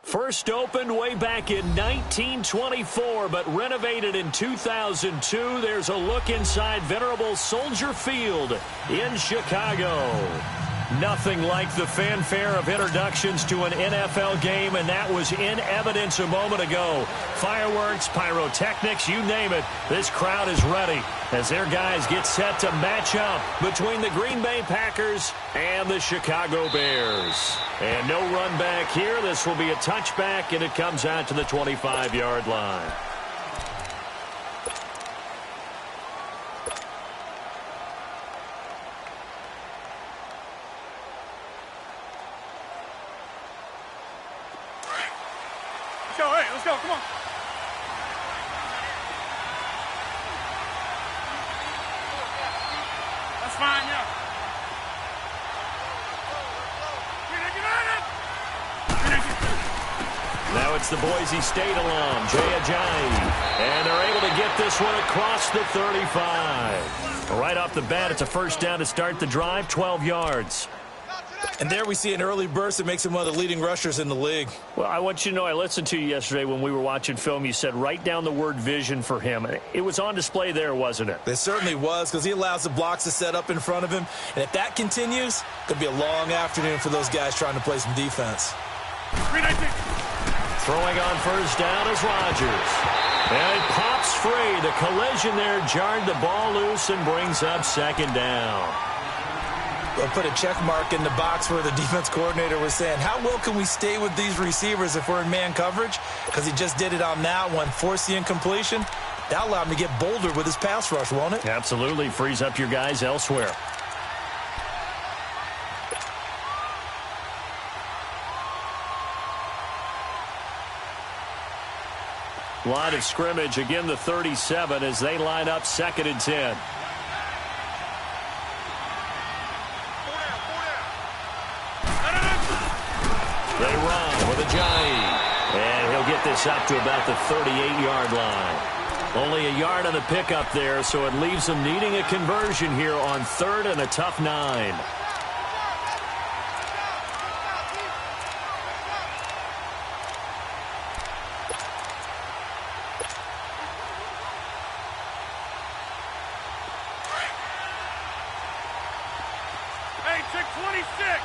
First opened way back in 1924, but renovated in 2002. There's a look inside venerable Soldier Field in Chicago. Nothing like the fanfare of introductions to an NFL game, and that was in evidence a moment ago. Fireworks, pyrotechnics, you name it. This crowd is ready as their guys get set to match up between the Green Bay Packers and the Chicago Bears. And no run back here. This will be a touchback, and it comes out to the 25-yard line. Let's go, come on. That's fine, yeah. Now it's the Boise State alum, Jay Ajayi. And they're able to get this one across the 35. Right off the bat, it's a first down to start the drive, 12 yards. And there we see an early burst that makes him one of the leading rushers in the league. Well, I want you to know, I listened to you yesterday when we were watching film. You said write down the word vision for him. It was on display there, wasn't it? It certainly was, because he allows the blocks to set up in front of him. And if that continues, it could be a long afternoon for those guys trying to play some defense. Throwing on first down is Rodgers. And it pops free. The collision there jarred the ball loose and brings up second down. I'll put a check mark in the box where the defense coordinator was saying, how well can we stay with these receivers if we're in man coverage? Because he just did it on that one, forced the incompletion. That allowed him to get bolder with his pass rush, won't it? Absolutely. Frees up your guys elsewhere. Line of scrimmage, again the 37 as they line up 2nd and 10. They run with Ajayi. And he'll get this up to about the 38-yard line. Only a yard on the pickup there, so it leaves them needing a conversion here on 3rd and a tough 9. Hey, check 26.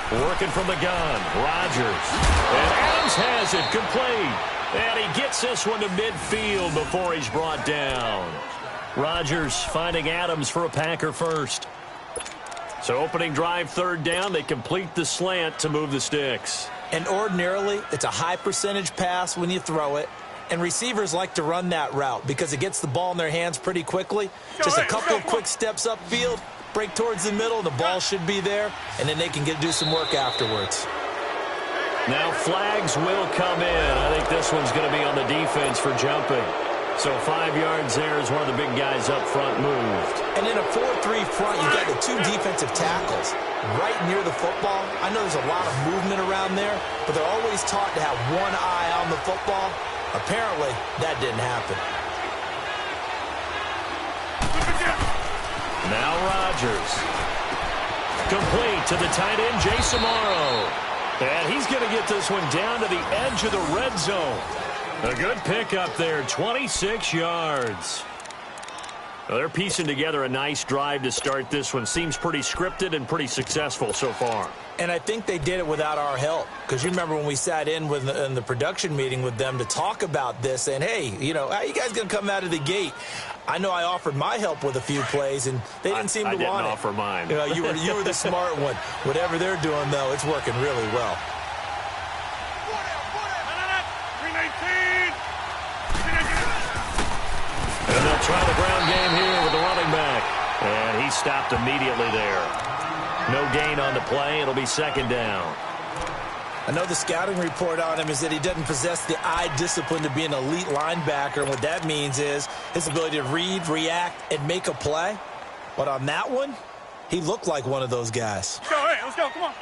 Working from the gun, Rodgers. And Adams has it, complete. And he gets this one to midfield before he's brought down. Rodgers finding Adams for a Packer first. So opening drive, 3rd down, they complete the slant to move the sticks. And ordinarily, it's a high percentage pass when you throw it. And receivers like to run that route because it gets the ball in their hands pretty quickly. Just a couple of quick steps upfield, break towards the middle, the ball should be there, and then they can do some work afterwards. Now flags will come in. I think this one's going to be on the defense for jumping. So 5 yards there as one of the big guys up front moved. And in a 4-3 front, you've got the 2 defensive tackles right near the football. I know there's a lot of movement around there, but they're always taught to have one eye on the football. Apparently, that didn't happen. Now Rodgers. Complete to the tight end, Jay Samaro. And he's going to get this one down to the edge of the red zone. A good pickup there, 26 yards. Well, they're piecing together a nice drive to start this one. Seems pretty scripted and pretty successful so far. And I think they did it without our help. Because you remember when we sat in the production meeting with them to talk about this, and hey, you know, how are you guys going to come out of the gate? I know I offered my help with a few plays, and they didn't seem to want it. I didn't offer mine. You know, you were the smart one. Whatever they're doing, though, it's working really well. And they'll try the ground game here with the running back. And he stopped immediately there. No gain on the play. It'll be 2nd down. I know the scouting report on him is that he doesn't possess the eye discipline to be an elite linebacker. And what that means is his ability to read, react, and make a play. But on that one, he looked like one of those guys. Let's go, hey, let's go, come on.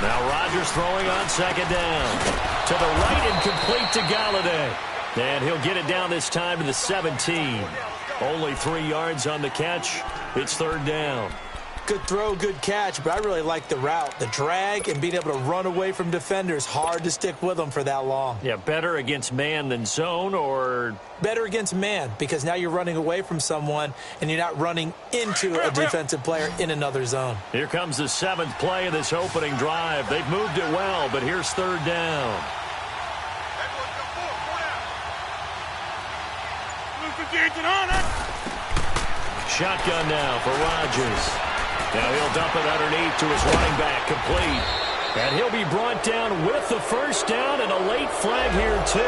Now Rodgers throwing on 2nd down. To the right and complete to Galladay. And he'll get it down this time to the 17. Only 3 yards on the catch. It's third down. Good throw, good catch, but I really like the route. The drag and being able to run away from defenders, hard to stick with them for that long. Yeah, better against man than zone, or? Better against man, because now you're running away from someone and you're not running into a defensive player in another zone. Here comes the 7th play of this opening drive. They've moved it well, but here's third down. Shotgun now for Rodgers. Now he'll dump it underneath to his running back, complete. And he'll be brought down with the first down and a late flag here, too.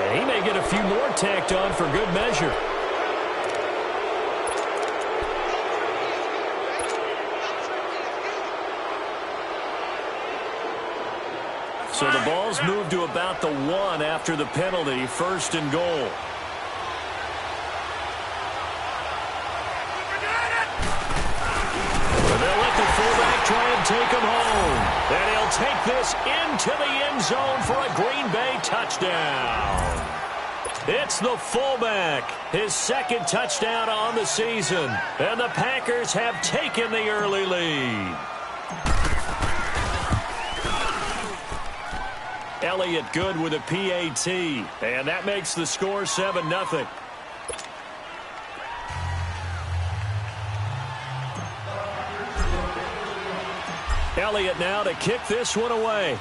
And he may get a few more tacked on for good measure. So the ball's moved to about the 1 after the penalty, first and goal. Try and take him home. And he'll take this into the end zone for a Green Bay touchdown. It's the fullback, his 2nd touchdown on the season. And the Packers have taken the early lead. Elliott good with a PAT. And that makes the score 7-0. Elliott now to kick this one away.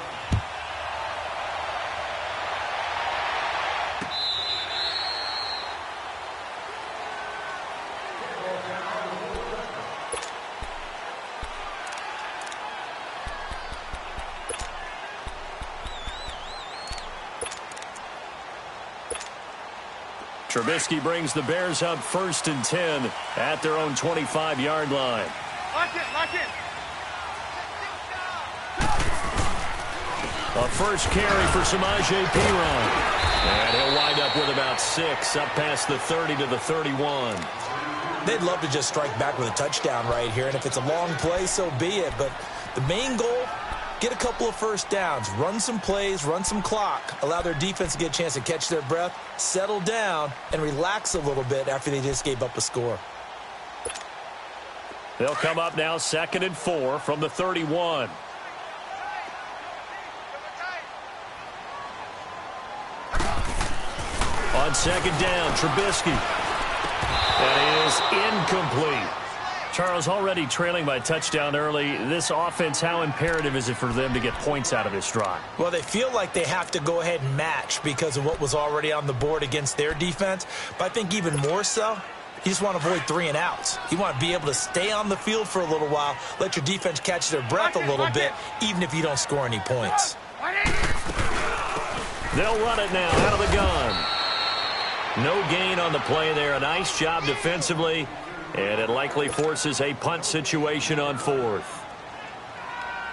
Trubisky brings the Bears up 1st and 10 at their own 25-yard line. Lock it. A first carry for Samaje Perine. And he'll wind up with about 6, up past the 30 to the 31. They'd love to just strike back with a touchdown right here, and if it's a long play, so be it. But the main goal, get a couple of first downs, run some plays, run some clock, allow their defense to get a chance to catch their breath, settle down, and relax a little bit after they just gave up a score. They'll come up now 2nd and 4 from the 31. On 2nd down, Trubisky. That is incomplete. Charles, already trailing by touchdown early. This offense, how imperative is it for them to get points out of this drive? Well, they feel like they have to go ahead and match because of what was already on the board against their defense. But I think even more so, you just want to avoid 3 and outs. You want to be able to stay on the field for a little while, let your defense catch their breath a little bit, even if you don't score any points. They'll run it now out of the gun. No gain on the play there. A nice job defensively, and it likely forces a punt situation on 4th.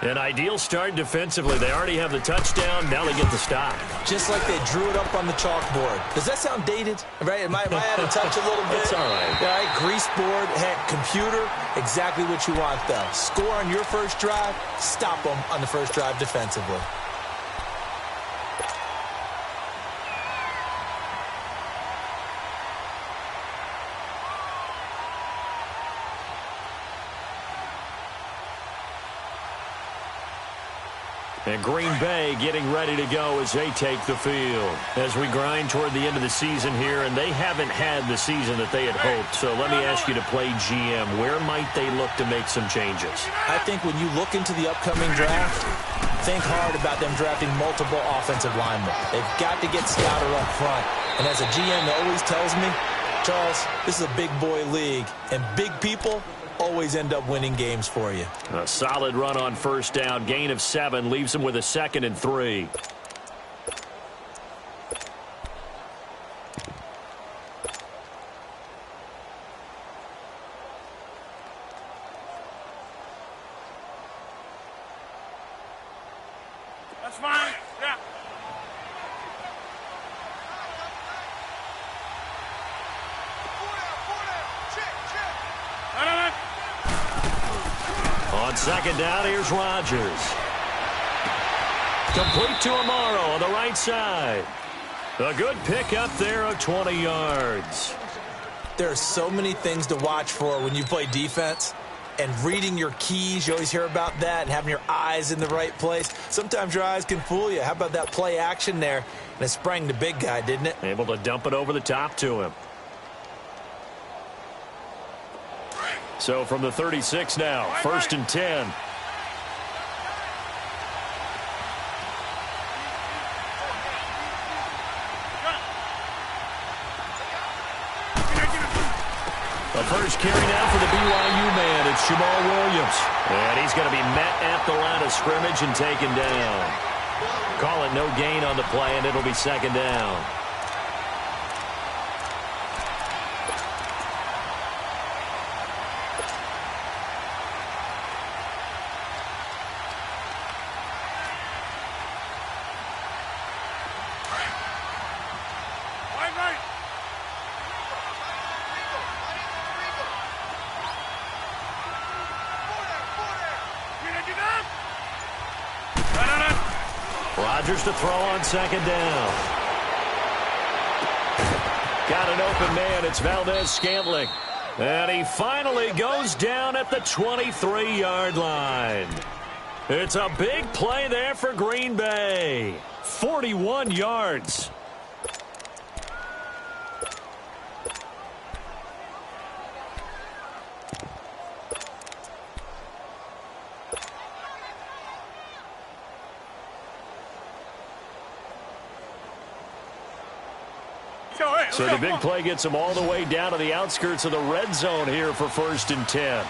An ideal start defensively. They already have the touchdown. Now they get the stop. Just like they drew it up on the chalkboard. Does that sound dated? Right? Am I out of touch a little bit? It's all right. All right, grease board, heck, computer, exactly what you want, though. Score on your first drive, stop them on the first drive defensively. And Green Bay getting ready to go as they take the field. As we grind toward the end of the season here, and they haven't had the season that they had hoped. So let me ask you to play GM. Where might they look to make some changes? I think when you look into the upcoming draft, think hard about them drafting multiple offensive linemen. They've got to get Scouter up front. And as a GM always tells me, Charles, this is a big boy league, and big people always end up winning games for you. A solid run on first down. Gain of 7 leaves them with a 2nd and 3. That's fine. Yeah. On 2nd down, here's Rodgers. Complete to Amaro on the right side. A good pickup there of 20 yards. There are so many things to watch for when you play defense. And reading your keys, you always hear about that, and having your eyes in the right place. Sometimes your eyes can fool you. How about that play action there? And it sprang the big guy, didn't it? Able to dump it over the top to him. So from the 36 now, 1st and 10. The first carry now for the BYU man. It's Jamal Williams. And he's going to be met at the line of scrimmage and taken down. Call it no gain on the play, and it'll be 2nd down. Rodgers to throw on 2nd down. Got an open man. It's Valdez-Scantling. And he finally goes down at the 23-yard line. It's a big play there for Green Bay. 41 yards. So the big play gets him all the way down to the outskirts of the red zone here for 1st and 10.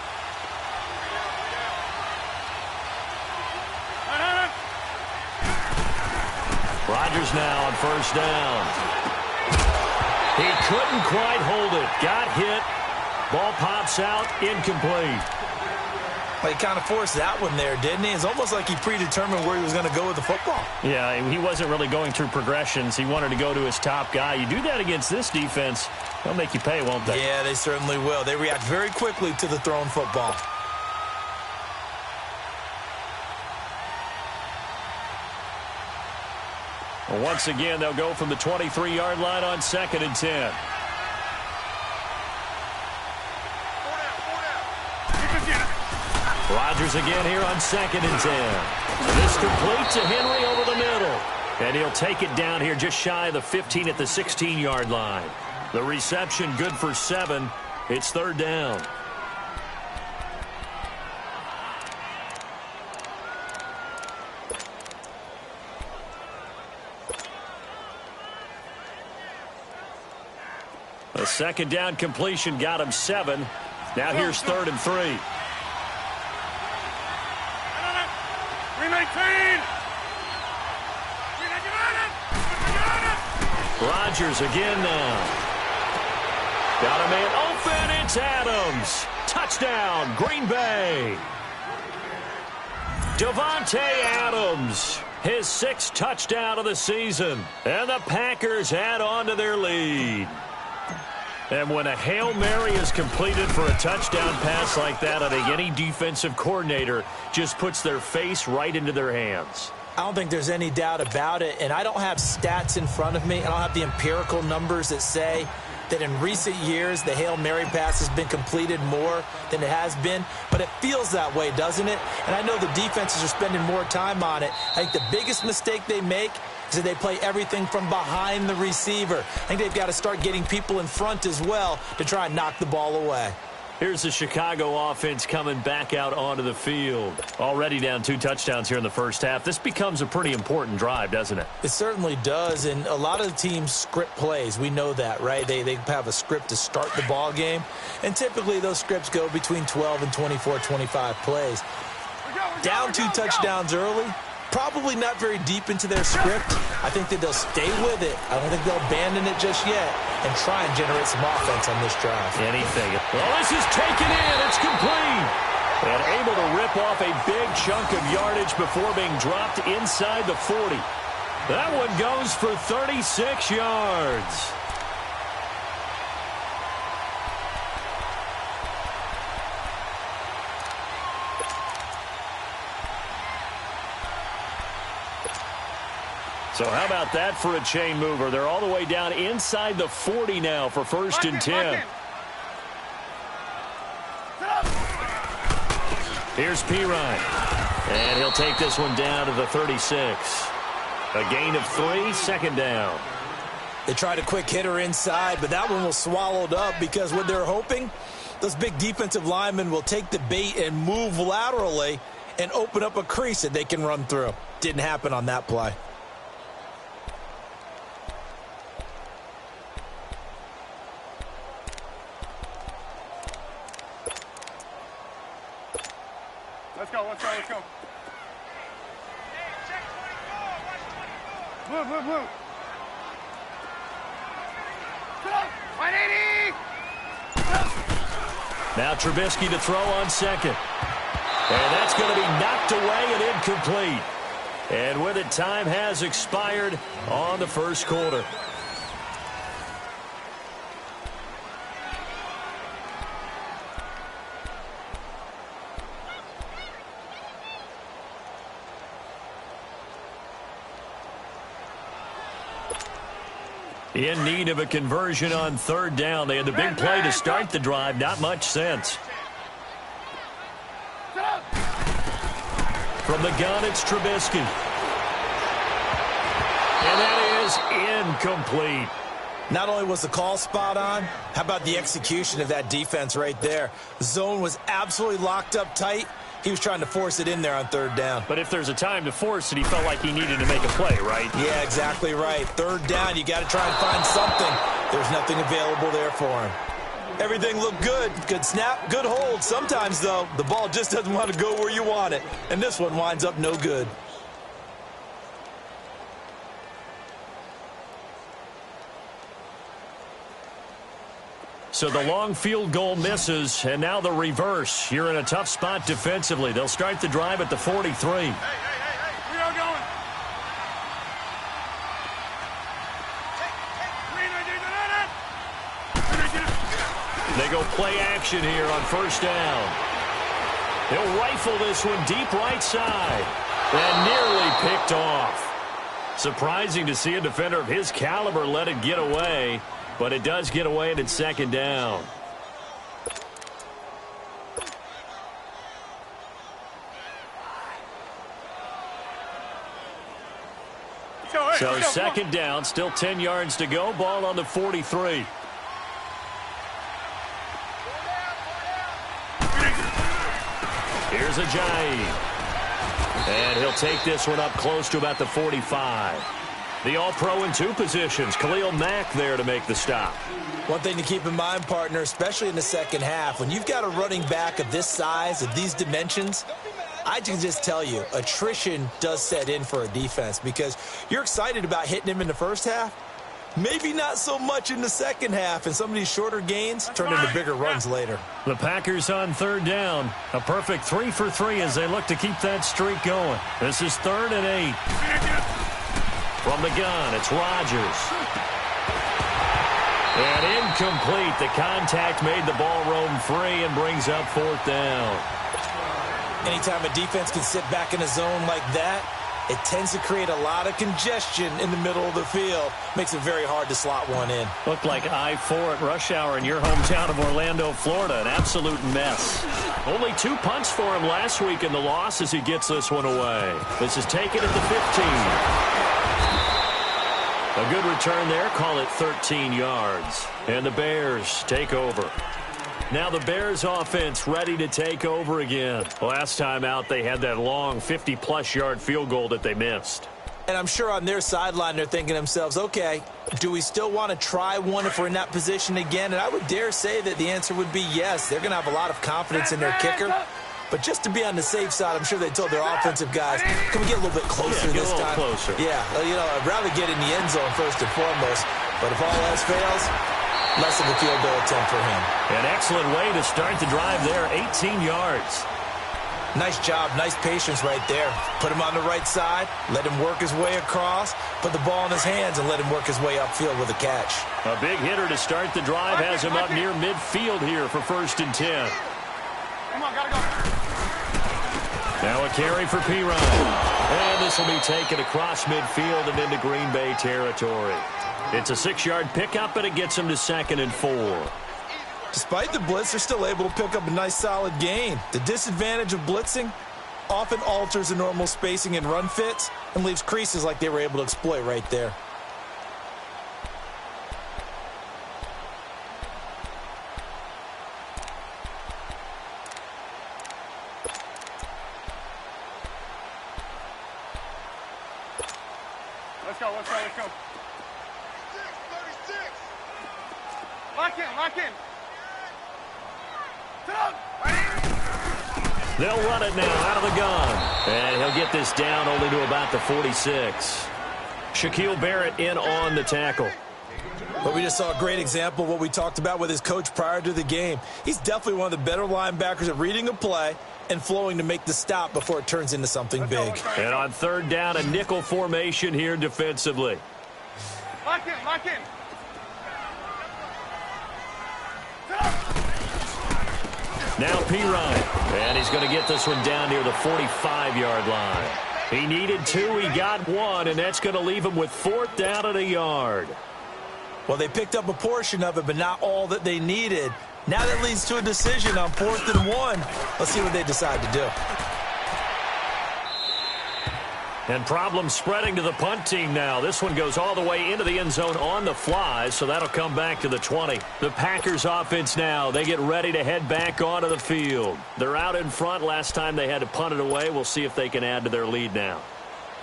Rodgers now on 1st down. He couldn't quite hold it. Got hit. Ball pops out. Incomplete. Well, he kind of forced that one there, didn't he? It's almost like he predetermined where he was going to go with the football. Yeah, he wasn't really going through progressions. He wanted to go to his top guy. You do that against this defense, they'll make you pay, won't they? Yeah, they certainly will. They react very quickly to the thrown football. Well, once again, they'll go from the 23-yard line on 2nd and 10. Rodgers again here on 2nd and 10. This complete to Henry over the middle. And he'll take it down here just shy of the 15 at the 16-yard line. The reception good for 7. It's 3rd down. A 2nd down completion got him 7. Now here's 3rd and 3. 319. Rodgers again now. Got a man open. It's Adams. Touchdown, Green Bay. Davante Adams, his 6th touchdown of the season. And the Packers add on to their lead. And when a Hail Mary is completed for a touchdown pass like that, I think any defensive coordinator just puts their face right into their hands. I don't think there's any doubt about it, and I don't have stats in front of me. I don't have the empirical numbers that say that in recent years the Hail Mary pass has been completed more than it has been, but it feels that way, doesn't it? And I know the defenses are spending more time on it. I think the biggest mistake they make is that they play everything from behind the receiver. I think they've got to start getting people in front as well to try and knock the ball away. Here's the Chicago offense coming back out onto the field. Already down 2 touchdowns here in the first half. This becomes a pretty important drive, doesn't it? It certainly does, and a lot of the teams script plays. We know that, right? They have a script to start the ball game, and typically those scripts go between 12 and 24, 25 plays. Down 2 touchdowns early, probably not very deep into their script. I think that they'll stay with it. I don't think they'll abandon it just yet and try and generate some offense on this drive. Anything. Well, this is taken in. It's complete. And able to rip off a big chunk of yardage before being dropped inside the 40. That one goes for 36 yards. So how about that for a chain mover? They're all the way down inside the 40 now for 1st and 10. Here's Pirine. And he'll take this one down to the 36. A gain of 3, 2nd down. They tried a quick hitter inside, but that one was swallowed up because what they're hoping, those big defensive linemen will take the bait and move laterally and open up a crease that they can run through. Didn't happen on that play. Let's go. Blue. 180! Now Trubisky to throw on 2nd. And that's going to be knocked away and incomplete. And with it, time has expired on the 1st quarter. In need of a conversion on 3rd down. They had the big play to start the drive. Not much sense. From the gun, it's Trubisky. And that is incomplete. Not only was the call spot on, how about the execution of that defense right there? The zone was absolutely locked up tight. He was trying to force it in there on 3rd down. But if there's a time to force it, he felt like he needed to make a play, right? Yeah, exactly right. 3rd down, you got to try and find something. There's nothing available there for him. Everything looked good. Good snap, good hold. Sometimes, though, the ball just doesn't want to go where you want it. And this one winds up no good. So the long field goal misses, and now the reverse. You're in a tough spot defensively. They'll start the drive at the 43. Hey, we are going. They go play action here on 1st down. He'll rifle this one deep right side. And nearly picked off. Surprising to see a defender of his caliber let it get away. But it does get away, and it's 2nd down. So 2nd down, still 10 yards to go. Ball on the 43. Here's Ajayi. And he'll take this one up close to about the 45. The All-Pro in 2 positions. Khalil Mack there to make the stop. One thing to keep in mind, partner, especially in the 2nd half, when you've got a running back of this size, of these dimensions, I can just tell you, attrition does set in for a defense because you're excited about hitting him in the 1st half. Maybe not so much in the 2nd half, and some of these shorter gains turn into bigger runs later. The Packers on 3rd down. A perfect 3 for 3 as they look to keep that streak going. This is 3rd and 8. From the gun, it's Rodgers. And incomplete. The contact made the ball roam free and brings up 4th down. Anytime a defense can sit back in a zone like that, it tends to create a lot of congestion in the middle of the field. Makes it very hard to slot one in. Looked like I-4 at rush hour in your hometown of Orlando, Florida. An absolute mess. Only 2 punts for him last week in the loss as he gets this one away. This is taken at the 15. A good return there. Call it 13 yards. And the Bears take over. Now the Bears offense ready to take over again. Last time out, they had that long 50-plus yard field goal that they missed. And I'm sure on their sideline, they're thinking to themselves, okay, do we still want to try one if we're in that position again? And I would dare say that the answer would be yes. They're going to have a lot of confidence in their kicker. But just to be on the safe side, I'm sure they told their offensive guys, can we get a little bit closer this time? Closer. Yeah, you know, I'd rather get in the end zone first and foremost. But if all else fails, less of a field goal attempt for him. An excellent way to start the drive there, 18 yards. Nice job, nice patience right there. Put him on the right side, let him work his way across, put the ball in his hands, and let him work his way upfield with a catch. A big hitter to start the drive has him up near midfield here for 1st and 10. Come on, gotta go. Now a carry for Pirine. And this will be taken across midfield and into Green Bay territory. It's a 6-yard pickup, and it gets them to 2nd and 4. Despite the blitz, they're still able to pick up a nice solid gain. The disadvantage of blitzing often alters the normal spacing and run fits and leaves creases like they were able to exploit right there. Let's go, let's go, let's go. 36. Lock in, lock in. They'll run it now out of the gun. And he'll get this down only to about the 46. Shaquille Barrett in on the tackle. But we just saw a great example of what we talked about with his coach prior to the game. He's definitely one of the better linebackers at reading a play and flowing to make the stop before it turns into something big. And on 3rd down, a nickel formation here defensively. Lock in, lock in. Now Pirine, and he's going to get this one down near the 45-yard line. He needed 2, he got 1, and that's going to leave him with 4th down and a yard. Well, they picked up a portion of it, but not all that they needed. Now that leads to a decision on 4th and 1. Let's see what they decide to do. And problems spreading to the punt team now. This one goes all the way into the end zone on the fly, so that'll come back to the 20. The Packers offense now, they get ready to head back onto the field. They're out in front. Last time they had to punt it away. We'll see if they can add to their lead now.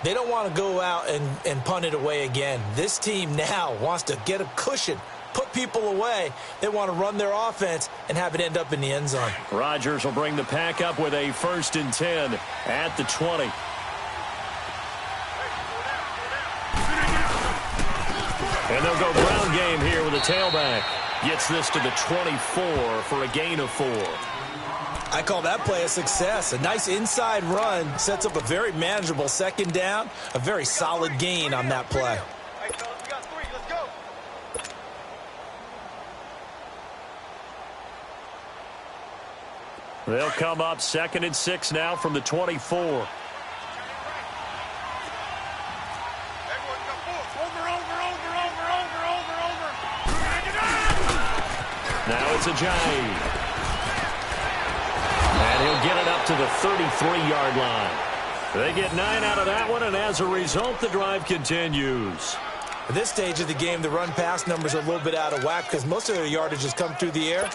They don't want to go out and punt it away again. This team now wants to get a cushion, put people away. They want to run their offense and have it end up in the end zone. Rodgers will bring the pack up with a 1st and 10 at the 20. And they'll go ground game here with a tailback. Gets this to the 24 for a gain of 4. I call that play a success. A nice inside run sets up a very manageable 2nd down. A very solid gain on that play. Hey, fellas, we got 3. Let's go. They'll come up 2nd and 6 now from the 24. Now it's Ajayi. And he'll get it up to the 33-yard line. They get 9 out of that one, and as a result, the drive continues. At this stage of the game, the run-pass numbers are a little bit out of whack because most of their yardage has come through the air.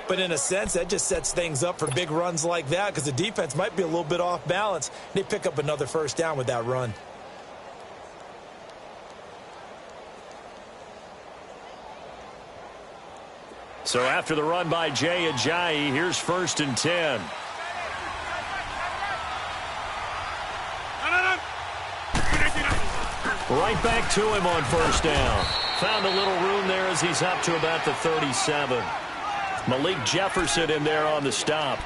But in a sense, that just sets things up for big runs like that because the defense might be a little bit off balance. They pick up another 1st down with that run. So after the run by Jay Ajayi, here's 1st and 10. Right back to him on 1st down. Found a little room there as he's up to about the 37. Malik Jefferson in there on the stop.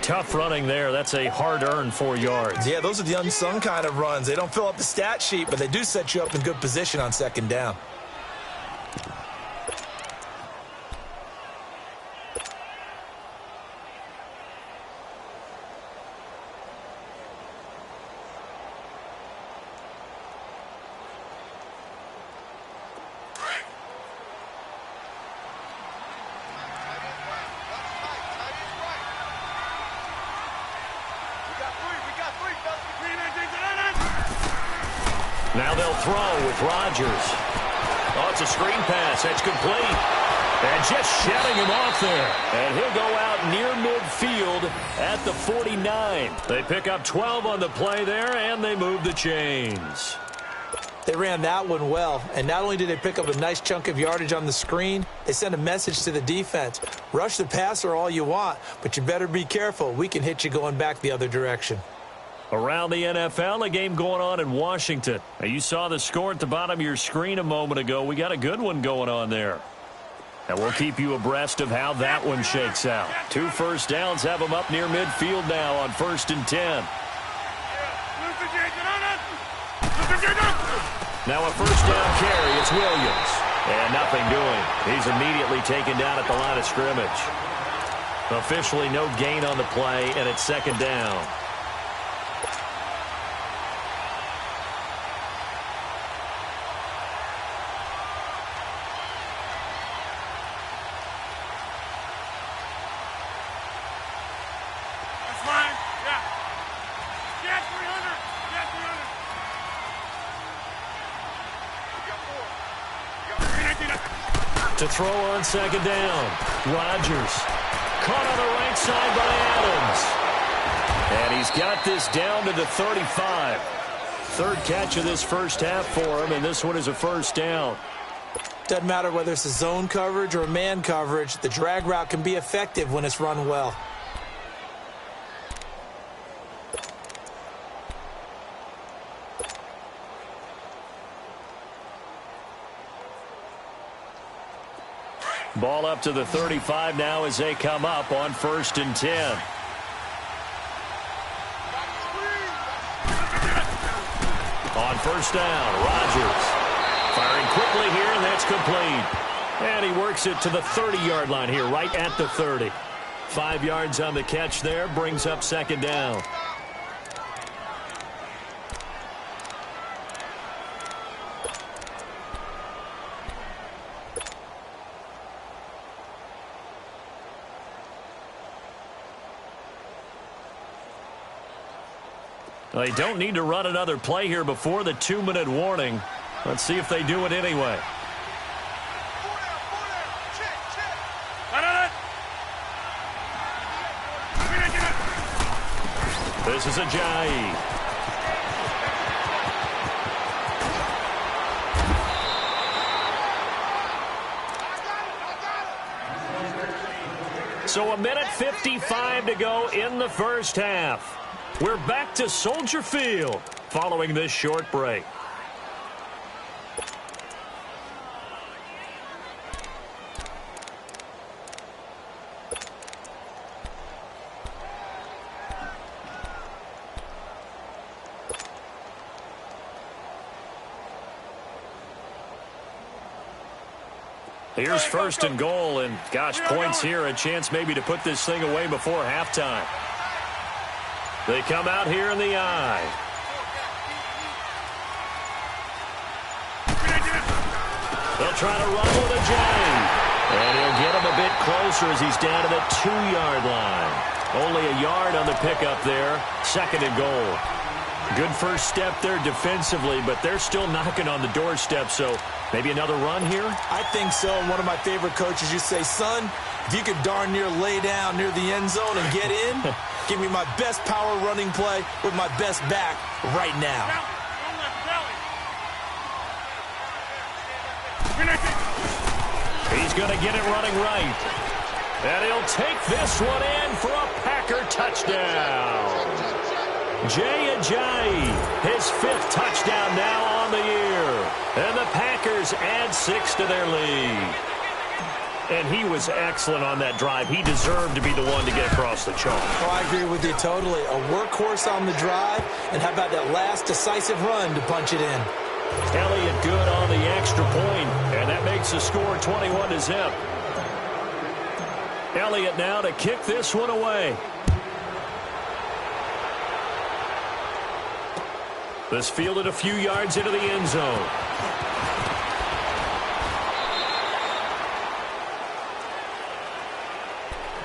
Tough running there. That's a hard-earned 4 yards. Yeah, those are the unsung kind of runs. They don't fill up the stat sheet, but they do set you up in good position on 2nd down. Now they'll throw with Rodgers. Oh, it's a screen pass. That's complete. And just shutting him off there. And he'll go out near midfield at the 49. They pick up 12 on the play there, and they move the chains. They ran that one well, and not only did they pick up a nice chunk of yardage on the screen, they sent a message to the defense. Rush the passer all you want, but you better be careful. We can hit you going back the other direction. Around the NFL, a game going on in Washington. Now, you saw the score at the bottom of your screen a moment ago. We got a good one going on there. And we'll keep you abreast of how that one shakes out. 2 first downs have them up near midfield now on 1st and 10. Now a 1st down carry. It's Williams. And nothing doing. He's immediately taken down at the line of scrimmage. Officially no gain on the play, and it's 2nd down. To throw on second down. Rodgers. Caught on the right side by Adams. And he's got this down to the 35. Third catch of this first half for him, and this one is a first down. Doesn't matter whether it's a zone coverage or a man coverage, the drag route can be effective when it's run well. Ball up to the 35 now as they come up on 1st and 10. On first down, Rodgers firing quickly here, and that's complete. And he works it to the 30-yard line here, right at the 30. 5 yards on the catch there, brings up second down. They don't need to run another play here before the 2-minute warning. Let's see if they do it anyway. This is Ajayi. So 1:55 to go in the first half. We're back to Soldier Field following this short break. Here's 1st and goal, and gosh, points here, a chance maybe to put this thing away before halftime. They come out here in the eye. They'll try to run with Ajayi. And he'll get him a bit closer as he's down to the 2-yard line. Only a yard on the pickup there. 2nd and goal. Good first step there defensively, but they're still knocking on the doorstep, so maybe another run here? I think so. One of my favorite coaches used to say, son, if you could darn near lay down near the end zone and get in, give me my best power running play with my best back right now. He's going to get it running right. And he'll take this one in for a Packer touchdown. Jay Ajayi, his 5th touchdown now on the year. And the Packers add 6 to their lead. And he was excellent on that drive. He deserved to be the one to get across the chalk. Oh, I agree with you totally. A workhorse on the drive, and how about that last decisive run to punch it in? Elliott good on the extra point, and that makes the score 21-0. Elliott now to kick this one away. This fielded a few yards into the end zone.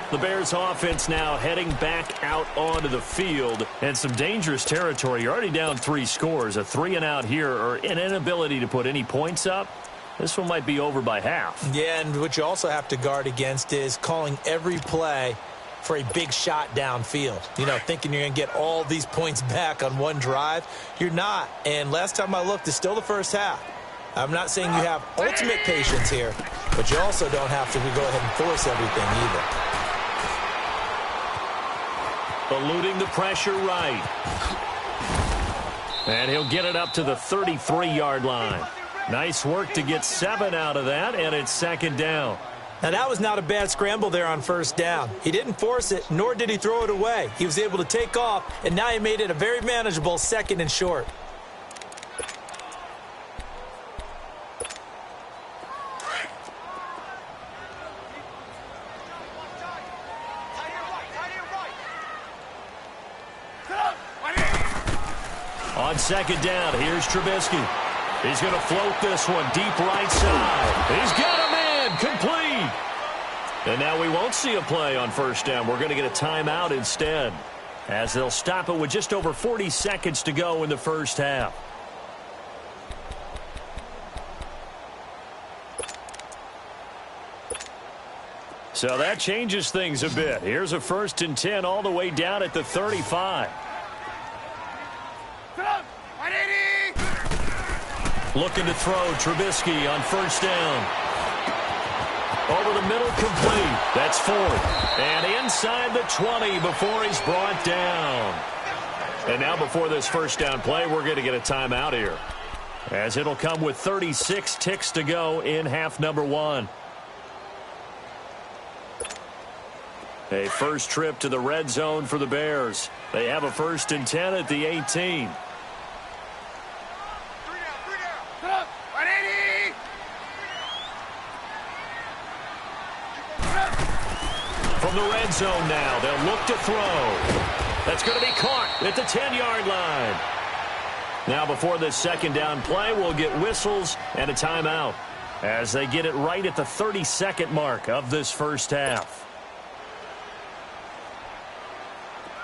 The Bears offense now heading back out onto the field, and some dangerous territory. You're already down 3 scores. A 3-and-out here, or an inability to put any points up. This one might be over by half. Yeah, and what you also have to guard against is calling every play for a big shot downfield. You know, thinking you're going to get all these points back on one drive. You're not. And last time I looked, it's still the first half. I'm not saying you have ultimate patience here, but you also don't have to go ahead and force everything either. Eluding the pressure right. And he'll get it up to the 33-yard line. Nice work to get 7 out of that, and it's 2nd down. Now, that was not a bad scramble there on first down. He didn't force it, nor did he throw it away. He was able to take off, and now he made it a very manageable 2nd and short. On 2nd down, here's Trubisky. He's going to float this one deep right side. He's got a man complete. And now we won't see a play on first down. We're going to get a timeout instead, as they'll stop it with just over 40 seconds to go in the first half. So that changes things a bit. Here's a 1st and 10 all the way down at the 35. Looking to throw, Trubisky on 1st down. Over the middle, complete. That's 4th. And inside the 20 before he's brought down. And now before this 1st down play, we're going to get a timeout here, as it'll come with 36 ticks to go in half number 1. A first trip to the red zone for the Bears. They have a 1st and 10 at the 18. From the red zone now, they'll look to throw. That's going to be caught at the 10-yard line. Now before this 2nd down play, we'll get whistles and a timeout as they get it right at the 32nd mark of this 1st half.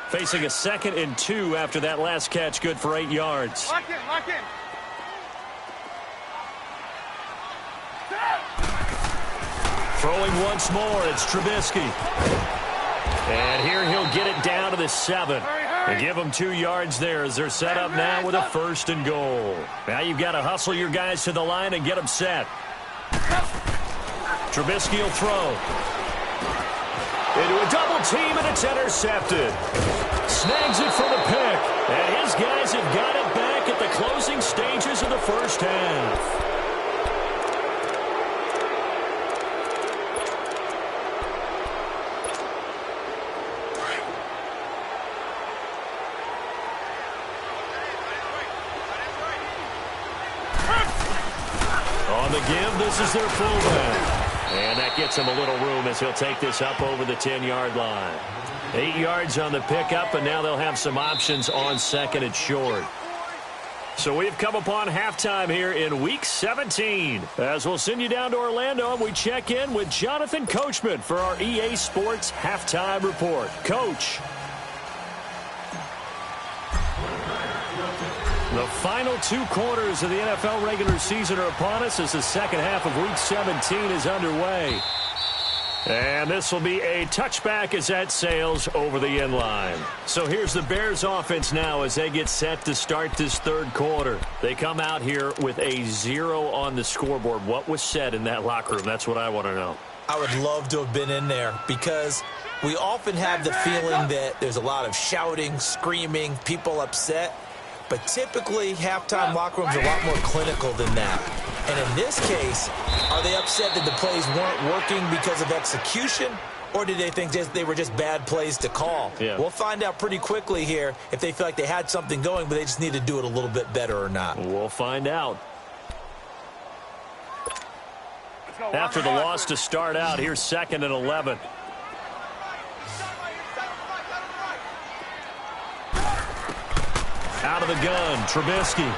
Facing a 2nd and 2 after that last catch, good for 8 yards. Lock in, lock in. Throwing once more, it's Trubisky. And here he'll get it down to the 7. And give them 2 yards there as they're set up now with a 1st and goal. Now you've got to hustle your guys to the line and get them set. Trubisky will throw. Into a double team, and it's intercepted. Snags it for the pick. And his guys have got it back at the closing stages of the 1st half. On the give, this is their fullback. And that gets him a little room as he'll take this up over the 10-yard line. 8 yards on the pickup, and now they'll have some options on 2nd and short. So we've come upon halftime here in Week 17. As we'll send you down to Orlando, and we check in with Jonathan Coachman for our EA Sports Halftime Report. Coach. The final 2 quarters of the NFL regular season are upon us as the 2nd half of Week 17 is underway. And this will be a touchback as that sails over the end line. So here's the Bears offense now as they get set to start this 3rd quarter. They come out here with a 0 on the scoreboard. What was said in that locker room? That's what I want to know. I would love to have been in there because we often have the feeling that there's a lot of shouting, screaming, people upset. But typically, halftime locker rooms are a lot more clinical than that. And in this case, are they upset that the plays weren't working because of execution? Or did they think they were just bad plays to call? Yeah. We'll find out pretty quickly here if they feel like they had something going, but they just need to do it a little bit better or not. We'll find out. After the loss to start out, here's 2nd and 11. Out of the gun, Trubisky.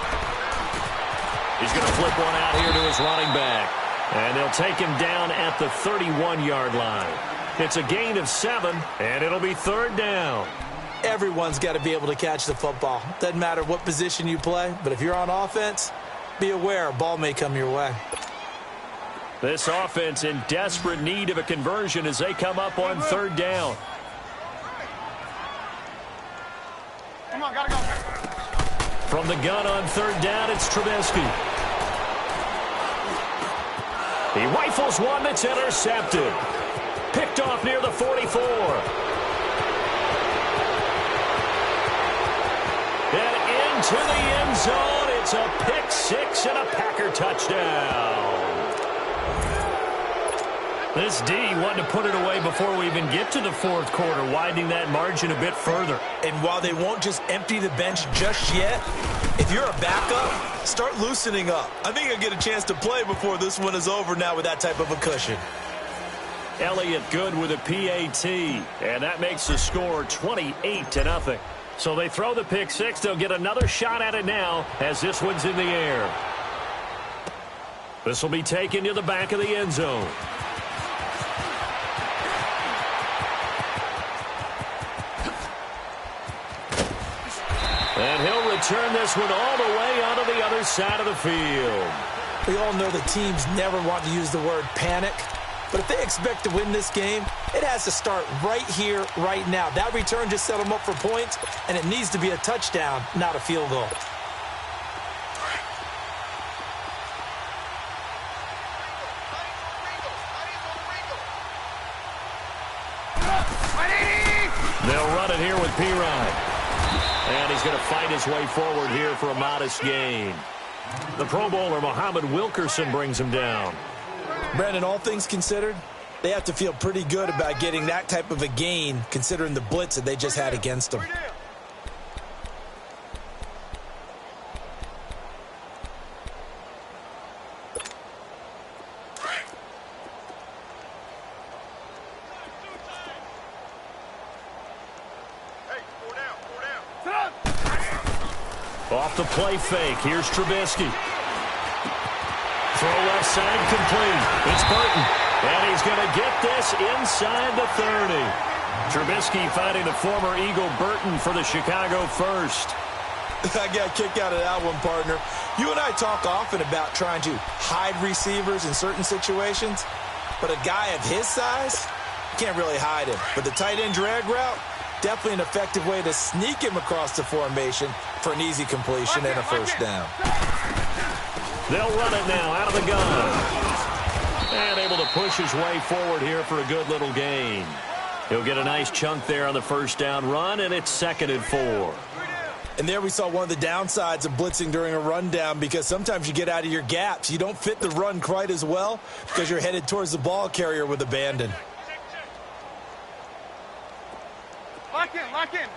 He's going to flip one out here to his running back. And they'll take him down at the 31-yard line. It's a gain of 7, and it'll be 3rd down. Everyone's got to be able to catch the football. Doesn't matter what position you play, but if you're on offense, be aware a ball may come your way. This offense in desperate need of a conversion as they come up on 3rd down. Come on, gotta go. From the gun on 3rd down, it's Trubisky. He rifles one that's intercepted. Picked off near the 44. And into the end zone. It's a pick 6 and a Packer touchdown. This D wanted to put it away before we even get to the 4th quarter, widening that margin a bit further. And while they won't just empty the bench just yet, if you're a backup, start loosening up. I think you'll get a chance to play before this one is over now with that type of a cushion. Elliott good with a PAT, and that makes the score 28-0. So they throw the pick 6. They'll get another shot at it now as this one's in the air. This will be taken to the back of the end zone. And he'll return this one all the way onto the other side of the field. We all know the teams never want to use the word panic, But if they expect to win this game, it has to start right here, right now. That return just set them up for points, and it needs to be a touchdown, not a field goal. They'll run it here with Pirine. And he's going to fight his way forward here for a modest gain. The Pro Bowler, Muhammad Wilkerson, brings him down. Brandon, all things considered, they have to feel pretty good about getting that type of a gain, considering the blitz that they just had against them. Off the play fake. Here's Trubisky. Throw left side complete. It's Burton. And he's going to get this inside the 30. Trubisky finding the former Eagle Burton for the Chicago first. I got a kick out of that one, partner. You and I talk often about trying to hide receivers in certain situations, but a guy of his size, you can't really hide him. But the tight end drag route, definitely an effective way to sneak him across the formation for an easy completion and a first down. They'll run it now out of the gun. And able to push his way forward here for a good little gain. He'll get a nice chunk there on the first down run, and it's 2nd and 4. And there we saw one of the downsides of blitzing during a rundown, because sometimes you get out of your gaps. You don't fit the run quite as well because you're headed towards the ball carrier with abandon. Lock in.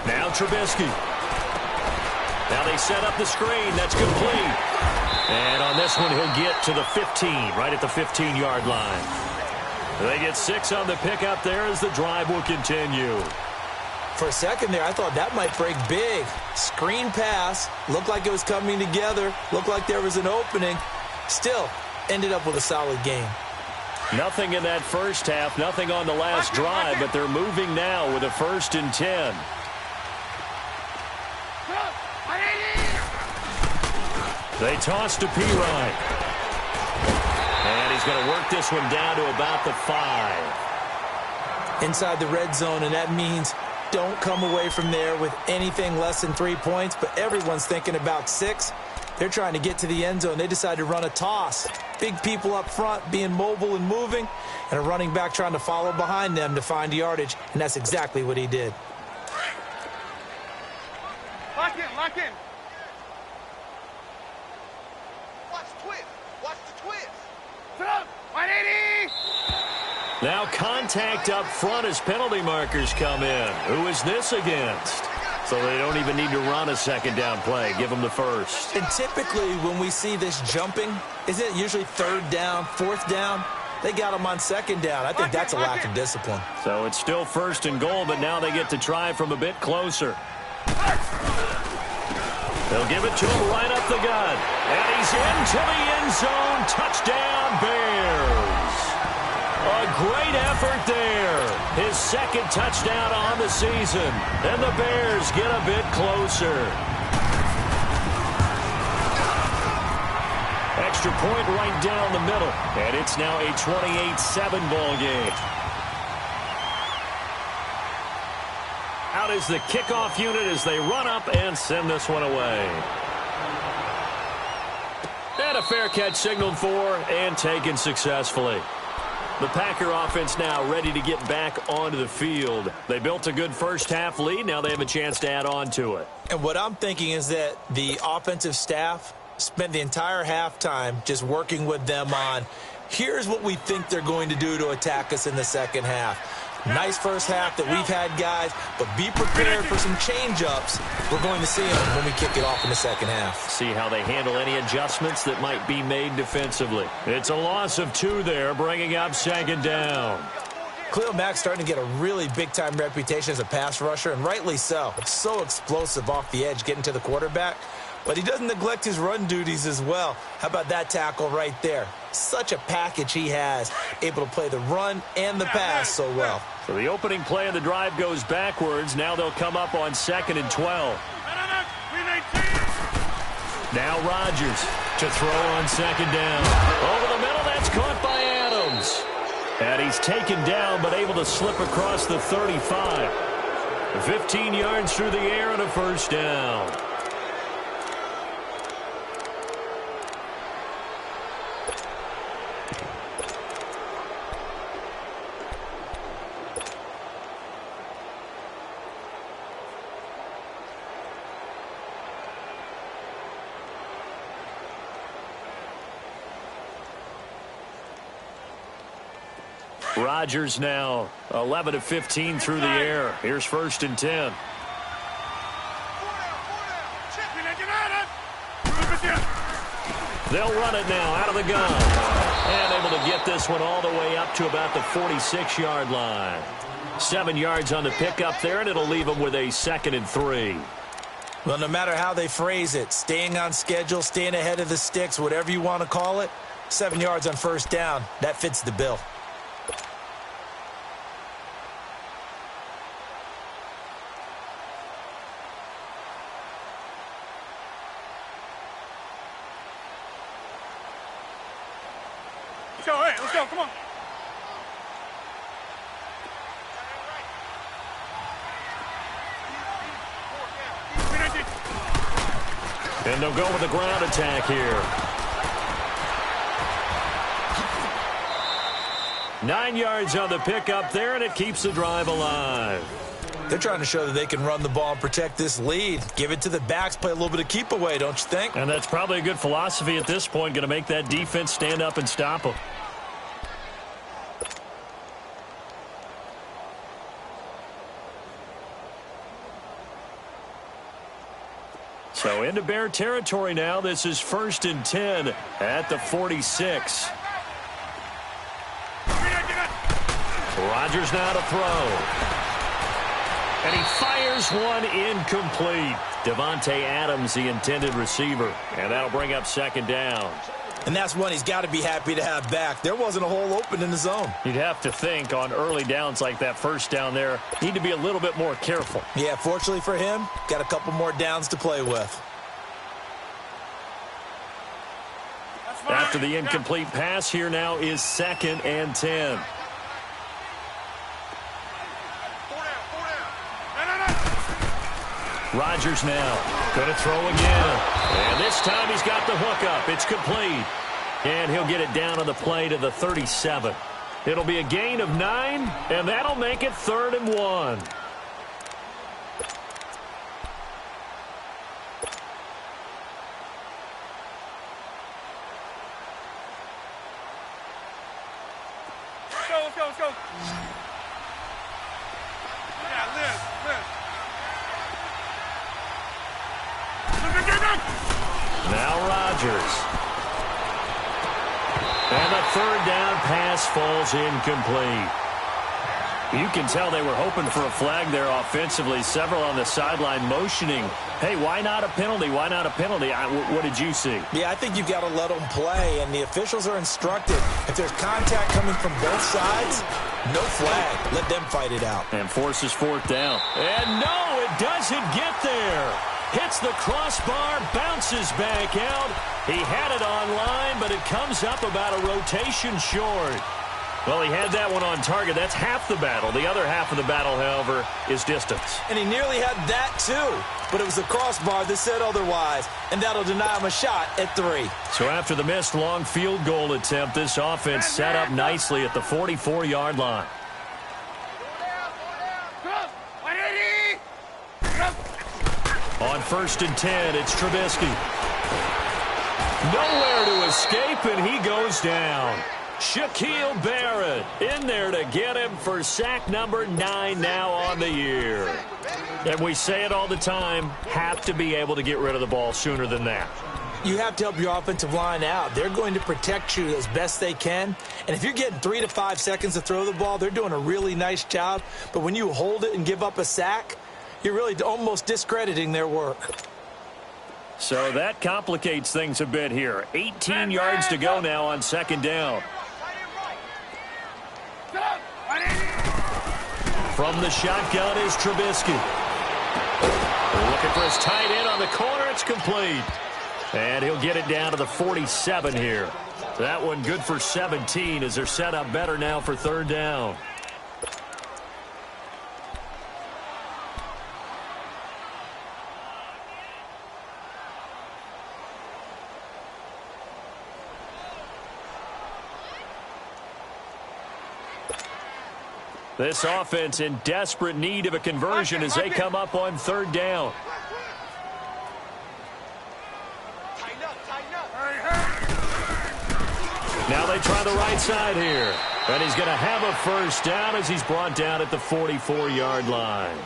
Now Trubisky. Now they set up the screen. That's complete. And on this one, he'll get to the 15, right at the 15-yard line. They get 6 on the pickup there as the drive will continue. For a second there, I thought that might break big. Screen pass. Looked like it was coming together. Looked like there was an opening. Still, ended up with a solid game. Nothing in that first half, nothing on the last drive, but they're moving now with a 1st and 10. They toss to Pirine. And he's going to work this one down to about the 5. Inside the red zone, and that means don't come away from there with anything less than 3 points, but everyone's thinking about 6. They're trying to get to the end zone. They decide to run a toss. Big people up front being mobile and moving, and a running back trying to follow behind them to find yardage, and that's exactly what he did. Lock in. Watch the twist. 180. Now contact up front as penalty markers come in. Who is this against? So they don't even need to run a 2nd down play. Give them the 1st. And typically when we see this jumping, isn't it usually 3rd down, 4th down? They got them on 2nd down. I think that's a lack of discipline. So it's still 1st and goal, but now they get to try from a bit closer. They'll give it to him right up the gut. And he's into the end zone. Touchdown, Bears. A great effort there. His 2nd touchdown on the season. And the Bears get a bit closer. Extra point right down the middle. And it's now a 28-7 ball game. Out is the kickoff unit as they run up and send this one away. And a fair catch signaled for and taken successfully. The Packer offense now ready to get back onto the field. They built a good first half lead. Now they have a chance to add on to it. And what I'm thinking is that the offensive staff spent the entire halftime just working with them on, here's what we think they're going to do to attack us in the second half. Nice first half that we've had, guys, but be prepared for some change-ups. We're going to see them when we kick it off in the second half. See how they handle any adjustments that might be made defensively. It's a loss of 2 there, bringing up 2nd down. Khalil Mack's starting to get a really big-time reputation as a pass rusher, and rightly so. So explosive off the edge getting to the quarterback. But he doesn't neglect his run duties as well. How about that tackle right there? Such a package he has, able to play the run and the pass so well. So the opening play of the drive goes backwards. Now they'll come up on 2nd and 12. Now Rodgers to throw on 2nd down. Over the middle, that's caught And he's taken down but able to slip across the 35. 15 yards through the air and a first down. Rodgers now 11 of 15 through the air. Here's 1st and 10. They'll run it now out of the gun. And able to get this one all the way up to about the 46-yard line. 7 yards on the pickup there, and it'll leave them with a 2nd and 3. Well, no matter how they phrase it, staying on schedule, staying ahead of the sticks, whatever you want to call it, 7 yards on 1st down, that fits the bill. Let's go, come on. And they'll go with the ground attack here. 9 yards on the pickup there, and it keeps the drive alive. They're trying to show that they can run the ball and protect this lead. Give it to the backs, play a little bit of keep away, don't you think? And that's probably a good philosophy at this point, going to make that defense stand up and stop them. So into Bear territory now. This is 1st and 10 at the 46. Rodgers now to throw. And he fires one incomplete. Devontae Adams, the intended receiver. And that'll bring up 2nd down. And that's one he's got to be happy to have back. There wasn't a hole open in the zone. You'd have to think on early downs like that 1st down there, need to be a little bit more careful. Yeah, fortunately for him, got a couple more downs to play with. After the incomplete pass, here now is 2nd and 10. Rodgers now going to throw again. And this time he's got the hook up. It's complete. And he'll get it down on the play to the 37. It'll be a gain of 9, and that'll make it 3rd and 1. Let's go. Yeah, live. Now Rodgers. And the 3rd down pass falls incomplete. You can tell they were hoping for a flag there offensively. Several on the sideline motioning, hey, why not a penalty? Why not a penalty? What did you see? Yeah, I think you've got to let them play, and the officials are instructed. If there's contact coming from both sides, no flag. Let them fight it out. And forces 4th down. And no, it doesn't get there. Hits the crossbar, bounces back out. He had it on line, but it comes up about a rotation short. Well, he had that one on target. That's half the battle. The other half of the battle, however, is distance. And he nearly had that, too. But it was the crossbar that said otherwise, and that'll deny him a shot at 3. So after the missed long field goal attempt, this offense set up nicely at the 44-yard line. On 1st and 10, it's Trubisky. Nowhere to escape, and he goes down. Shaquille Barrett in there to get him for sack number 9 now on the year. And we say it all the time, have to be able to get rid of the ball sooner than that. You have to help your offensive line out. They're going to protect you as best they can. And if you're getting 3 to 5 seconds to throw the ball, they're doing a really nice job. But when you hold it and give up a sack, you're really almost discrediting their work. So that complicates things a bit here. 18 yards to go now on 2nd down. From the shotgun is Trubisky. Looking for his tight end on the corner. It's complete. And he'll get it down to the 47 here. That one good for 17 as they're set up better now for third down. This offense in desperate need of a conversion as they come up on third down. Now they try the right side here. And he's going to have a first down as he's brought down at the 44-yard line.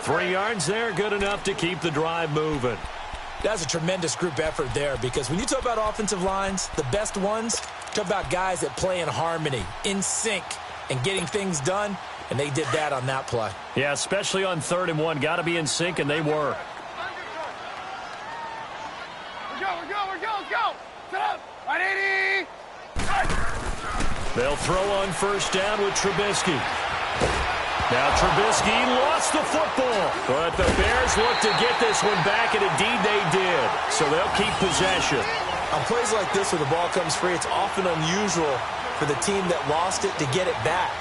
3 yards there, good enough to keep the drive moving. That's a tremendous group effort there because when you talk about offensive lines, the best ones, talk about guys that play in harmony, in sync, and getting things done, and they did that on that play. Yeah, especially on 3rd and 1. Got to be in sync, and they were. We're go. Set up. 180. They'll throw on first down with Trubisky. Now Trubisky lost the football, but the Bears look to get this one back, and indeed they did. So they'll keep possession. On plays like this where the ball comes free, it's often unusual for the team that lost it to get it back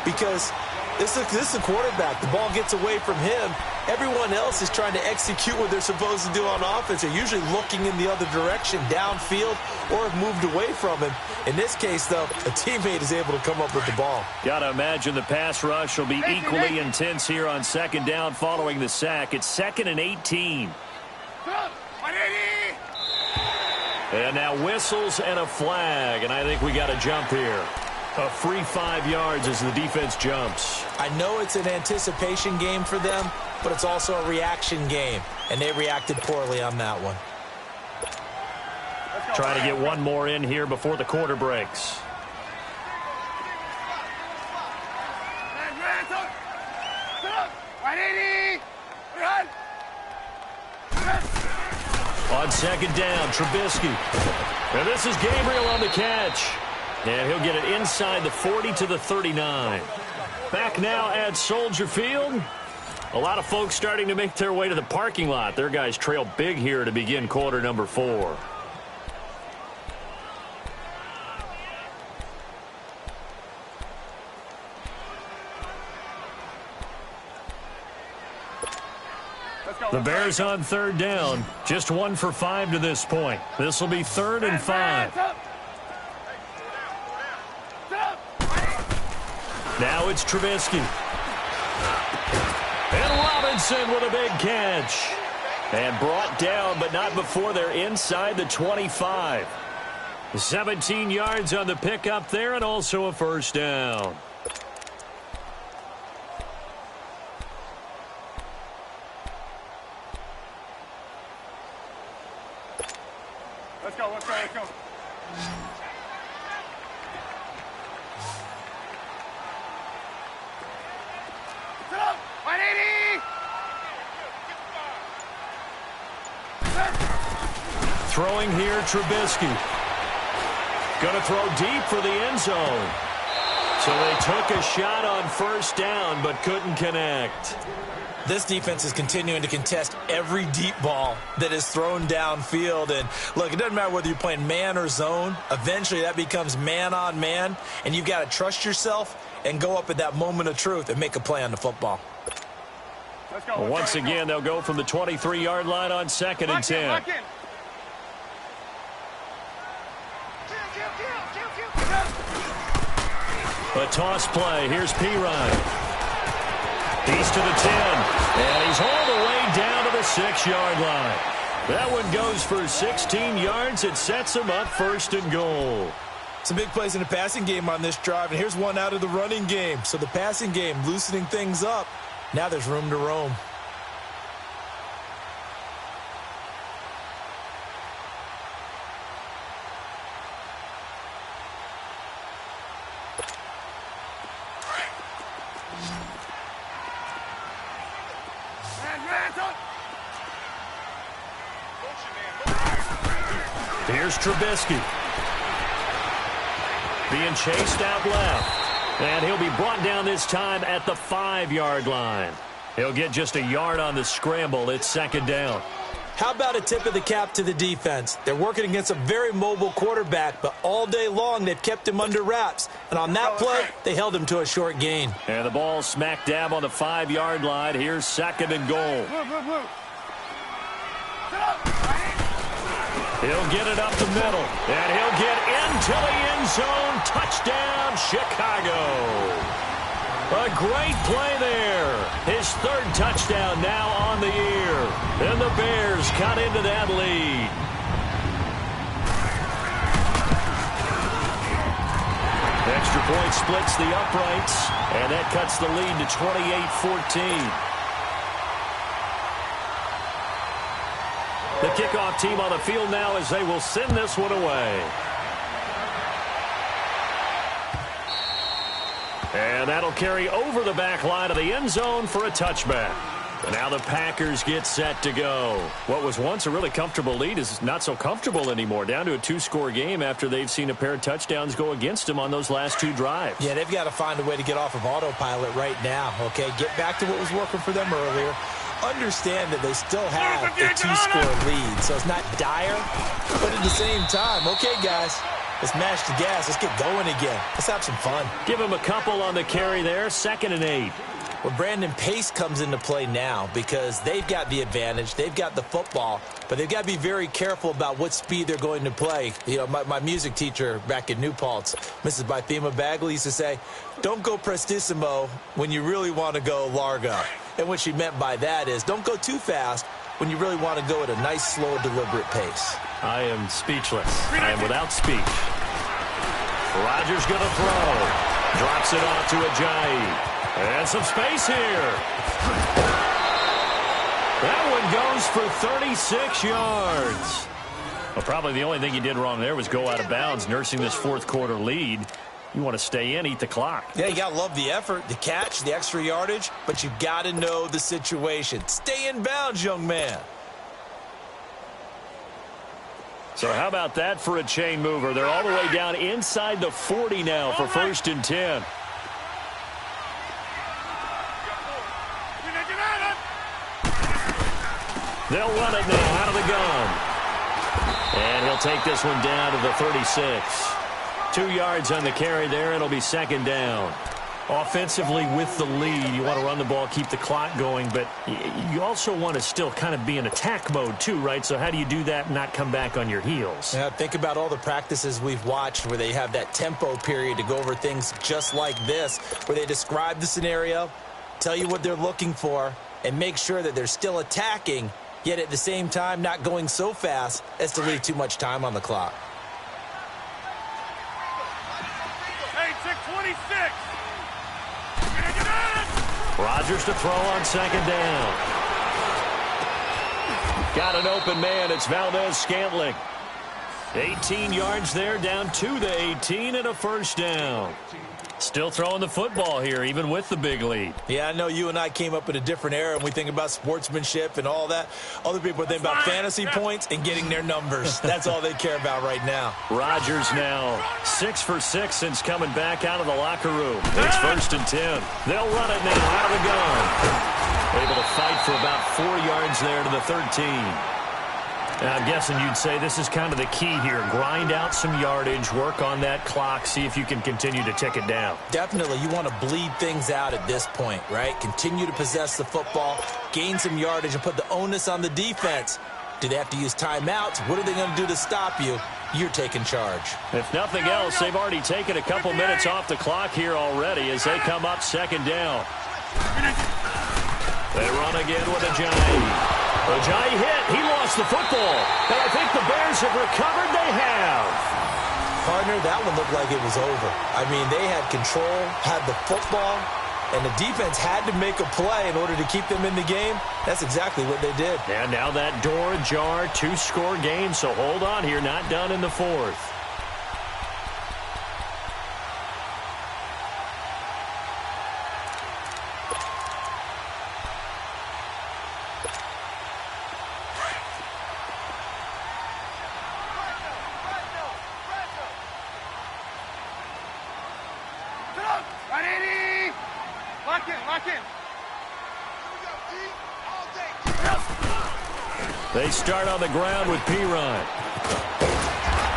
because this is the quarterback. The ball gets away from him. Everyone else is trying to execute what they're supposed to do on offense. They're usually looking in the other direction, downfield, or have moved away from him. In this case, though, a teammate is able to come up with the ball. Got to imagine the pass rush will be equally intense here on 2nd down following the sack. It's 2nd and 18. 180. And now whistles and a flag, and I think we got a jump here. A free 5 yards as the defense jumps. I know it's an anticipation game for them, but it's also a reaction game, and they reacted poorly on that one. Trying to get one more in here before the quarter breaks. On 2nd down, Trubisky. And this is Gabriel on the catch. And he'll get it inside the 40 to the 39. Back now at Soldier Field. A lot of folks starting to make their way to the parking lot. Their guys trail big here to begin quarter number 4. The Bears on 3rd down. Just 1 for 5 to this point. This will be 3rd and 5. Now it's Trubisky. And Robinson with a big catch. And brought down, but not before they're inside the 25. 17 yards on the pickup there, and also a first down. Let's go. Set up. 180. Throwing here, Trubisky. Going to throw deep for the end zone. So they took a shot on first down, but couldn't connect. This defense is continuing to contest every deep ball that is thrown downfield. And, look, it doesn't matter whether you're playing man or zone. Eventually that becomes man on man, and you've got to trust yourself and go up at that moment of truth and make a play on the football. Well, once again, they'll go from the 23-yard line on 2nd and 10. A toss play. Here's Pirine. He's to the 10, and he's all the way down to the 6-yard line. That one goes for 16 yards. It sets him up 1st and goal. Some big plays in the passing game on this drive, and here's one out of the running game. So the passing game loosening things up. Now there's room to roam. Here's Trubisky. Being chased out left. And he'll be brought down this time at the 5-yard line. He'll get just a yard on the scramble. It's 2nd down. How about a tip of the cap to the defense? They're working against a very mobile quarterback, but all day long they've kept him under wraps. And on that play, they held him to a short gain. And the ball smack dab on the 5-yard line. Here's 2nd and goal. He'll get it up the middle, and he'll get into the end zone. Touchdown, Chicago. A great play there. His 3rd touchdown now on the year. And the Bears cut into that lead. Extra point splits the uprights, and that cuts the lead to 28-14. The kickoff team on the field now as they will send this one away. And that'll carry over the back line of the end zone for a touchback. And now the Packers get set to go. What was once a really comfortable lead is not so comfortable anymore. Down to a 2-score game after they've seen a pair of touchdowns go against them on those last 2 drives. Yeah, they've got to find a way to get off of autopilot right now, okay? Get back to what was working for them earlier. Understand that they still have a 2-score lead, so it's not dire. But at the same time, okay, guys, let's mash the gas. Let's get going again. Let's have some fun. Give him a couple on the carry there. 2nd and 8. Well, Brandon, pace comes into play now because they've got the advantage. They've got the football, but they've got to be very careful about what speed they're going to play. You know, my music teacher back in New Paltz, Mrs. Bythema Bagley, used to say, don't go prestissimo when you really want to go largo. And what she meant by that is don't go too fast when you really want to go at a nice, slow, deliberate pace. I am speechless. I am without speech. Rodgers going to throw. Drops it off to Ajayi. And some space here. That one goes for 36 yards. Well, probably the only thing he did wrong there was go out of bounds, nursing this 4th quarter lead. You want to stay in, eat the clock. Yeah, you got to love the effort, the catch, the extra yardage, but you got to know the situation. Stay in bounds, young man. So how about that for a chain mover? They're all the way down inside the 40 now for 1st and 10. They'll run it now out of the gun. And he'll take this one down to the 36. 2 yards on the carry there. It'll be 2nd down. Offensively with the lead, you want to run the ball, keep the clock going, but you also want to still kind of be in attack mode too, right? So how do you do that and not come back on your heels? Yeah, think about all the practices we've watched where they have that tempo period to go over things just like this, where they describe the scenario, tell you what they're looking for, and make sure that they're still attacking, yet at the same time not going so fast as to leave too much time on the clock. Hey, 626. Rodgers to throw on 2nd down. Got an open man. It's Valdez-Scantling. 18 yards there, down to the 18 and a 1st down. Still throwing the football here, even with the big lead. Yeah, I know you and I came up in a different era and we think about sportsmanship and all that. Other people think about fantasy points and getting their numbers. That's all they care about right now. Rodgers now 6 for 6 since coming back out of the locker room. It's 1st and 10. They'll run it now out of the gun. Able to fight for about 4 yards there to the 13. Now, I'm guessing you'd say this is kind of the key here. Grind out some yardage, work on that clock, see if you can continue to tick it down. Definitely. You want to bleed things out at this point, right? Continue to possess the football, gain some yardage, and put the onus on the defense. Do they have to use timeouts? What are they going to do to stop you? You're taking charge. If nothing else, they've already taken a couple minutes off the clock here already as they come up 2nd down. They run again with Ajayi. Ajayi hit. He lost the football. And I think the Bears have recovered. They have. Partner, that one looked like it was over. I mean, they had control, had the football, and the defense had to make a play in order to keep them in the game. That's exactly what they did. And now that door ajar, 2-score game. So hold on here. Not done in the 4th. Lock in. They start on the ground with Perine.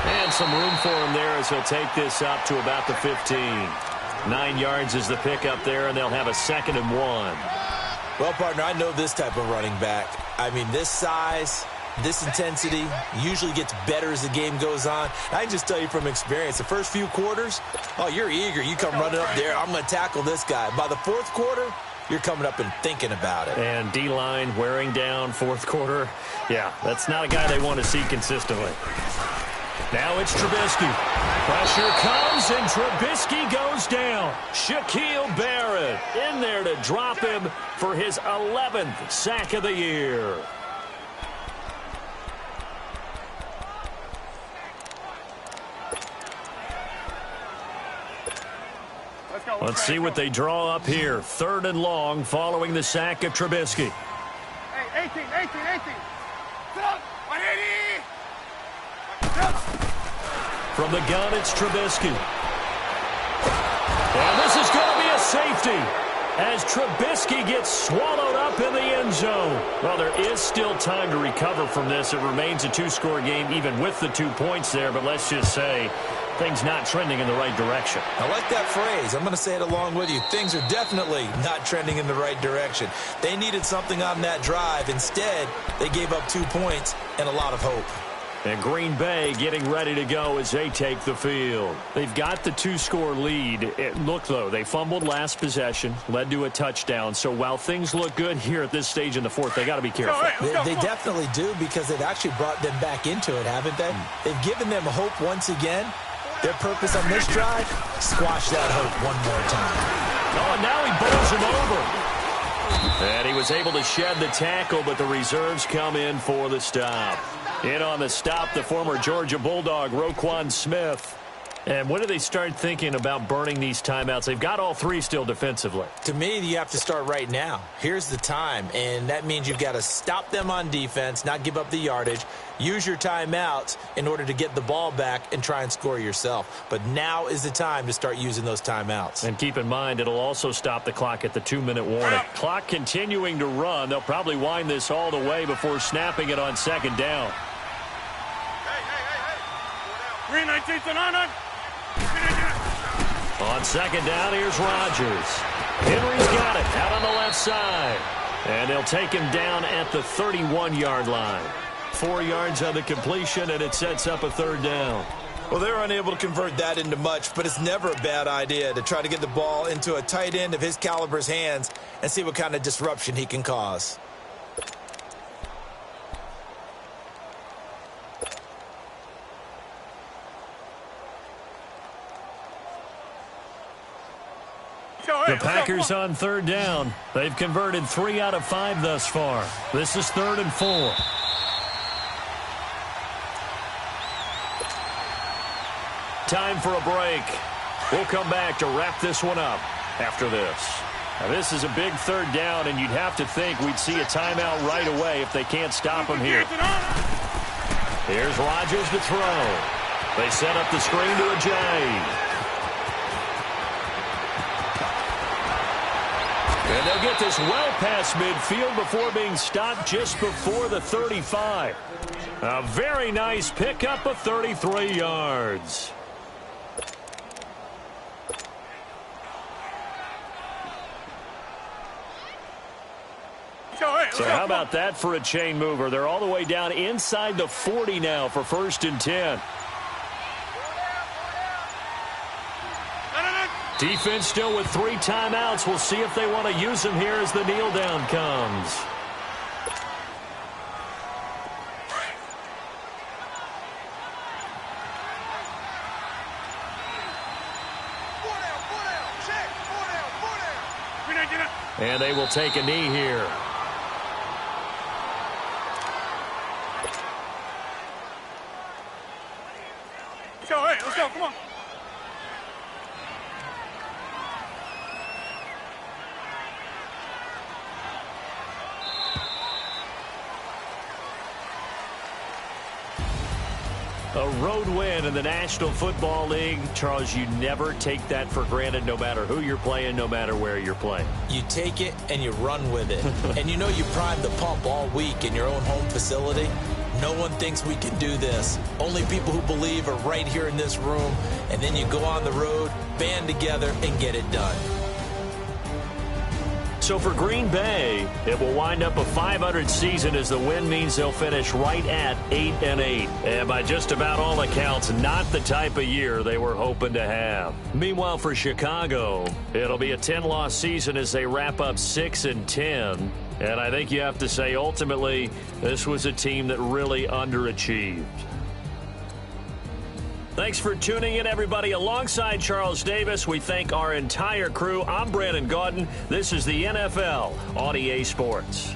And some room for him there as he'll take this up to about the 15. 9 yards is the pickup there, and they'll have a 2nd and 1. Well, partner, I know this type of running back. I mean, this size, this intensity usually gets better as the game goes on. I can just tell you from experience, the first few quarters, oh, you're eager. You come running up there, I'm going to tackle this guy. By the 4th quarter, you're coming up and thinking about it. And D-line wearing down 4th quarter. Yeah, that's not a guy they want to see consistently. Now it's Trubisky. Pressure comes, and Trubisky goes down. Shaquille Barrett in there to drop him for his 11th sack of the year. Let's see what they draw up here. 3rd and long following the sack of Trubisky. Hey, 18. Sit up. 180. From the gun, it's Trubisky. And this is going to be a safety as Trubisky gets swallowed up in the end zone. Well, there is still time to recover from this. It remains a 2-score game even with the 2 points there, but let's just say things not trending in the right direction. I like that phrase. I'm going to say it along with you. Things are definitely not trending in the right direction. They needed something on that drive. Instead, they gave up 2 points and a lot of hope. And Green Bay getting ready to go as they take the field. They've got the 2-score lead. Look, though, they fumbled last possession, led to a touchdown. So while things look good here at this stage in the 4th, they got to be careful. They definitely do, because they've actually brought them back into it, haven't they? They've given them hope once again. Their purpose on this drive, squash that hope one more time. Oh, and now he bowls him over. And he was able to shed the tackle, but the reserves come in for the stop. In on the stop, the former Georgia Bulldog, Roquan Smith. And when do they start thinking about burning these timeouts? They've got all 3 still defensively. To me, you have to start right now. Here's the time, and that means you've got to stop them on defense, not give up the yardage, use your timeouts in order to get the ball back and try and score yourself. But now is the time to start using those timeouts. And keep in mind, it'll also stop the clock at the 2-minute warning. Clock continuing to run. They'll probably wind this all the way before snapping it on 2nd down. Hey. 3:19 to 9. On 2nd down, here's Rodgers. Henry's got it out on the left side. And they'll take him down at the 31-yard line. 4 yards on the completion, and it sets up a 3rd down. Well, they're unable to convert that into much, but it's never a bad idea to try to get the ball into a tight end of his caliber's hands and see what kind of disruption he can cause. The Packers on 3rd down. They've converted 3 out of 5 thus far. This is 3rd and 4. Time for a break. We'll come back to wrap this one up after this. Now, this is a big 3rd down, and you'd have to think we'd see a timeout right away if they can't stop him here. Here's Rodgers to throw. They set up the screen to Ajayi. And they'll get this well past midfield before being stopped just before the 35. A very nice pickup of 33 yards. So how about that for a chain mover? They're all the way down inside the 40 now for 1st and 10. Defense still with 3 timeouts. We'll see if they want to use them here as the kneel down comes. And they will take a knee here. Let's go, come on. A road win in the National Football League. Charles, you never take that for granted no matter who you're playing, no matter where you're playing. You take it and you run with it. And you know you primed the pump all week in your own home facility. No one thinks we can do this. Only people who believe are right here in this room. And then you go on the road, band together, and get it done. So for Green Bay, it will wind up a .500 season as the win means they'll finish right at 8-8. And by just about all accounts, not the type of year they were hoping to have. Meanwhile, for Chicago, it'll be a 10-loss season as they wrap up 6-10. And I think you have to say, ultimately, this was a team that really underachieved. Thanks for tuning in, everybody. Alongside Charles Davis, we thank our entire crew. I'm Brandon Gaudin. This is the NFL on EA Sports.